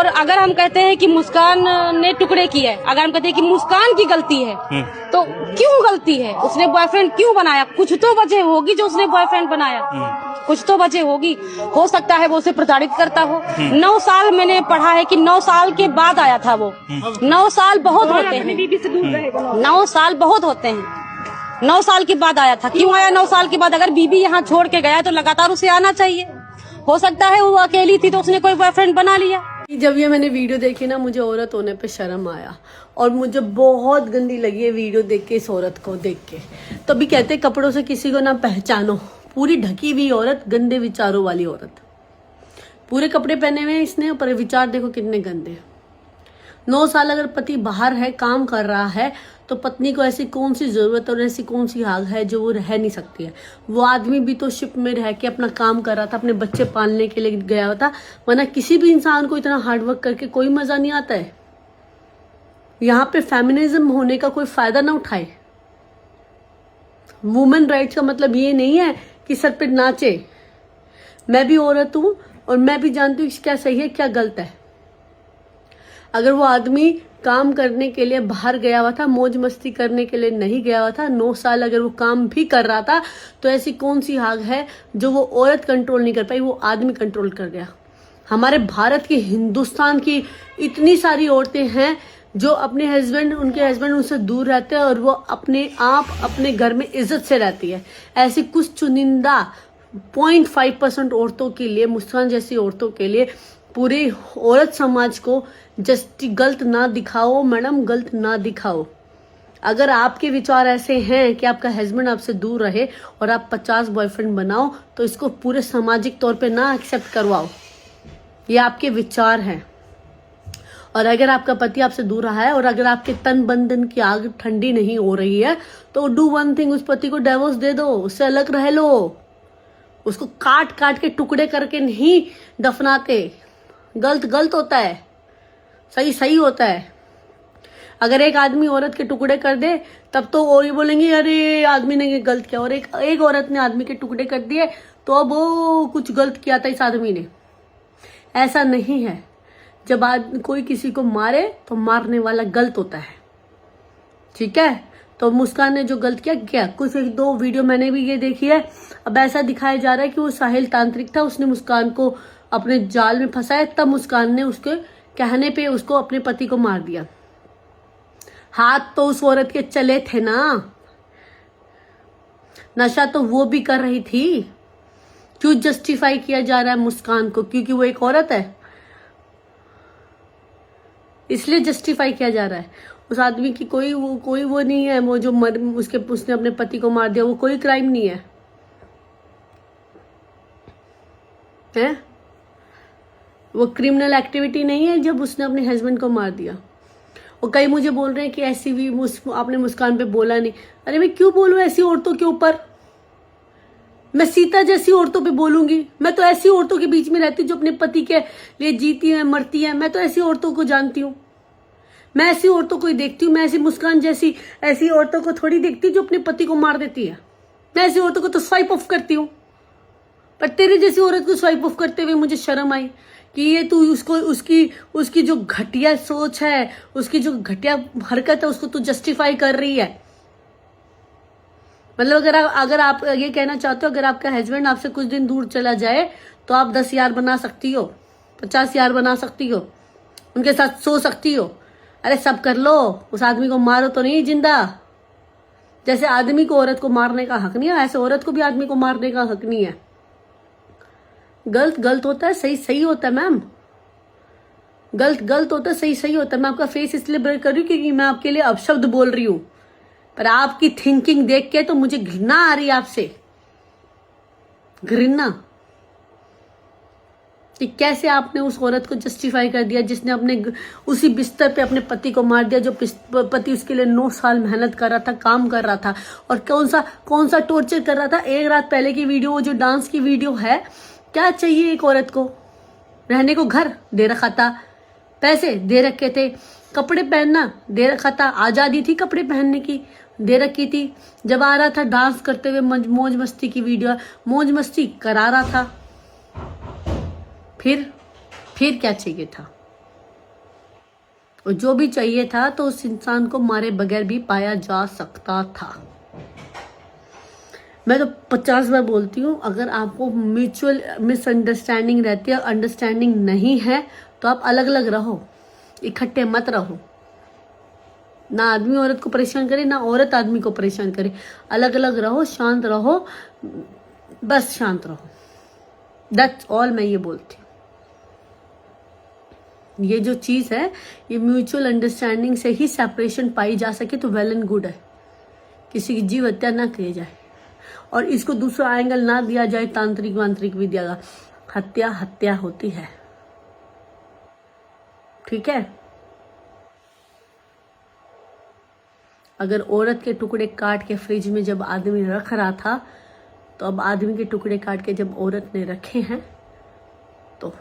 और अगर हम कहते हैं कि मुस्कान ने टुकड़े किए, अगर हम कहते हैं कि मुस्कान की गलती है, तो क्यों गलती है? उसने बॉयफ्रेंड क्यों बनाया? कुछ तो वजह होगी जो उसने बॉयफ्रेंड बनाया, कुछ तो वजह होगी। हो सकता है वो उसे प्रताड़ित करता हो। 9 साल मैंने पढ़ा है कि 9 साल के बाद आया था वो। 9 साल बहुत होते हैं, 9 साल बहुत होते हैं। 9 साल के बाद आया था। क्यों आया 9 साल के बाद? अगर बीबी यहाँ छोड़ के गया तो लगातार उसे आना चाहिए। हो सकता है वो अकेली थी तो उसने कोई बॉयफ्रेंड बना लिया। जब ये मैंने वीडियो देखी ना, मुझे औरत होने पे शर्म आया और मुझे बहुत गंदी लगी है वीडियो देख के, इस औरत को देख के। तभी कहते कपड़ों से किसी को ना पहचानो। पूरी ढकी हुई औरत, गंदे विचारों वाली औरत। पूरे कपड़े पहने हुए हैं इसने, पर विचार देखो कितने गंदे। 9 साल अगर पति बाहर है, काम कर रहा है, तो पत्नी को ऐसी कौन सी जरूरत और ऐसी कौन सी आग है जो वो रह नहीं सकती है। वो आदमी भी तो शिप में रह के अपना काम कर रहा था, अपने बच्चे पालने के लिए गया हुआ था। वरना किसी भी इंसान को इतना हार्डवर्क करके कोई मजा नहीं आता है। यहाँ पे फेमिनिज्म होने का कोई फायदा ना उठाए। वुमेन राइट्स का मतलब ये नहीं है कि सर पे नाचे। मैं भी औरत हूं और मैं भी जानती हूँ क्या सही है क्या गलत है। अगर वो आदमी काम करने के लिए बाहर गया हुआ था, मौज मस्ती करने के लिए नहीं गया हुआ था, 9 साल अगर वो काम भी कर रहा था, तो ऐसी कौन सी आग है जो वो औरत कंट्रोल नहीं कर पाई, वो आदमी कंट्रोल कर गया। हमारे भारत की, हिंदुस्तान की इतनी सारी औरतें हैं जो अपने हस्बैंड, उनके हस्बैंड उनसे दूर रहते हैं और वो अपने आप अपने घर में इज्जत से रहती है। ऐसी कुछ चुनिंदा 0.5% औरतों के लिए, मुस्कान जैसी औरतों के लिए, पूरे औरत समाज को गलत ना दिखाओ मैडम, गलत ना दिखाओ। अगर आपके विचार ऐसे हैं कि आपका हस्बैंड आपसे दूर रहे और आप 50 बॉयफ्रेंड बनाओ, तो इसको पूरे सामाजिक तौर पे ना एक्सेप्ट करवाओ। ये आपके विचार हैं। और अगर आपका पति आपसे दूर रहा है और अगर आपके तन बंधन की आग ठंडी नहीं हो रही है, तो डू वन थिंग, उस पति को डिवोर्स दे दो, उससे अलग रह लो। उसको काट काट के टुकड़े करके नहीं दफनाते। गलत गलत होता है, सही सही होता है। अगर एक आदमी औरत के टुकड़े कर दे, तब तो और ये बोलेंगे अरे आदमी ने ये गलत किया। और एक औरत ने आदमी के टुकड़े कर दिए तो अब वो कुछ गलत किया था इस आदमी ने। ऐसा नहीं है। जब कोई किसी को मारे तो मारने वाला गलत होता है, ठीक है। तो मुस्कान ने जो गलत किया, कुछ 1-2 वीडियो मैंने भी ये देखी है। अब ऐसा दिखाया जा रहा है कि वो साहिल तांत्रिक था, उसने मुस्कान को अपने जाल में फंसाया, तब मुस्कान ने उसके कहने पे उसको अपने पति को मार दिया। हाथ तो उस औरत के चले थे ना, नशा तो वो भी कर रही थी। क्यों जस्टिफाई किया जा रहा है मुस्कान को? क्योंकि वो एक औरत है, इसलिए जस्टिफाई किया जा रहा है। उस आदमी की कोई वो नहीं है, वो जो उसने अपने पति को मार दिया, वो कोई क्राइम नहीं है, है? वो क्रिमिनल एक्टिविटी नहीं है जब उसने अपने हस्बैंड को मार दिया। और कई मुझे बोल रहे हैं कि ऐसी भी आपने मुस्कान पे बोला नहीं। अरे मैं क्यों बोलूं ऐसी औरतों के ऊपर? मैं सीता जैसी औरतों पे बोलूंगी? मैं तो ऐसी औरतों के बीच में रहती हूँ जो अपने पति के लिए जीती है, मरती है। मैं तो ऐसी औरतों को जानती हूँ, मैं ऐसी औरतों को ही देखती हूँ। मैं ऐसी मुस्कान जैसी ऐसी औरतों को थोड़ी देखती हूँ जो अपने पति को मार देती है। मैं ऐसी औरतों को तो स्वाइप ऑफ करती हूँ, पर तेरे जैसी औरत को स्वाइप ऑफ करते हुए मुझे शर्म आई कि ये तू उसकी जो घटिया सोच है, उसकी जो घटिया हरकत है, उसको तू जस्टिफाई कर रही है। मतलब अगर आप ये कहना चाहते हो, अगर आपका हस्बैंड आपसे कुछ दिन दूर चला जाए तो आप 10 यार बना सकती हो, 50 यार बना सकती हो, उनके साथ सो सकती हो। अरे सब कर लो, उस आदमी को मारो तो नहीं जिंदा। जैसे आदमी को औरत को मारने का हक नहीं है, ऐसे औरत को भी आदमी को मारने का हक नहीं है। गलत गलत होता है, सही सही होता है मैम। गलत गलत होता है, सही सही होता है। मैं आपका फेस इसलिए ब्लर कर रही हूँ क्योंकि मैं आपके लिए अपशब्द बोल रही हूँ, पर आपकी थिंकिंग देख के तो मुझे घृणा आ रही है आपसे, घृणा कि कैसे आपने उस औरत को जस्टिफाई कर दिया जिसने अपने उसी बिस्तर पे अपने पति को मार दिया, जो पति उसके लिए 9 साल मेहनत कर रहा था, काम कर रहा था, और कौन सा टॉर्चर कर रहा था। एक रात पहले की वीडियो, वो जो डांस की वीडियो है, क्या चाहिए एक औरत को? रहने को घर दे रखा था, पैसे दे रखे थे, कपड़े पहनना दे रखा था, आजादी थी कपड़े पहनने की दे रखी थी। जब आ रहा था डांस करते हुए, मौज मस्ती की वीडियो, मौज मस्ती करा रहा था। फिर क्या चाहिए था? और जो भी चाहिए था तो उस इंसान को मारे बगैर भी पाया जा सकता था। मैं तो 50 बार बोलती हूँ, अगर आपको म्यूचुअल मिसअंडरस्टैंडिंग रहती है, अंडरस्टैंडिंग नहीं है, तो आप अलग अलग रहो, इकट्ठे मत रहो। ना आदमी औरत को परेशान करे, ना औरत आदमी को परेशान करे। अलग अलग रहो, शांत रहो, बस शांत रहो। दैट्स ऑल मैं ये बोलती हूँ। ये जो चीज है, ये म्यूचुअल अंडरस्टैंडिंग से ही सेपरेशन पाई जा सके तो वेल एंड गुड है। किसी की जीव हत्या ना किया जाए और इसको दूसरा एंगल ना दिया जाए तांत्रिक वांत्रिक विद्या का। हत्या हत्या होती है, ठीक है। अगर औरत के टुकड़े काट के फ्रिज में जब आदमी रख रहा था, तो अब आदमी के टुकड़े काट के जब औरत ने रखे हैं तो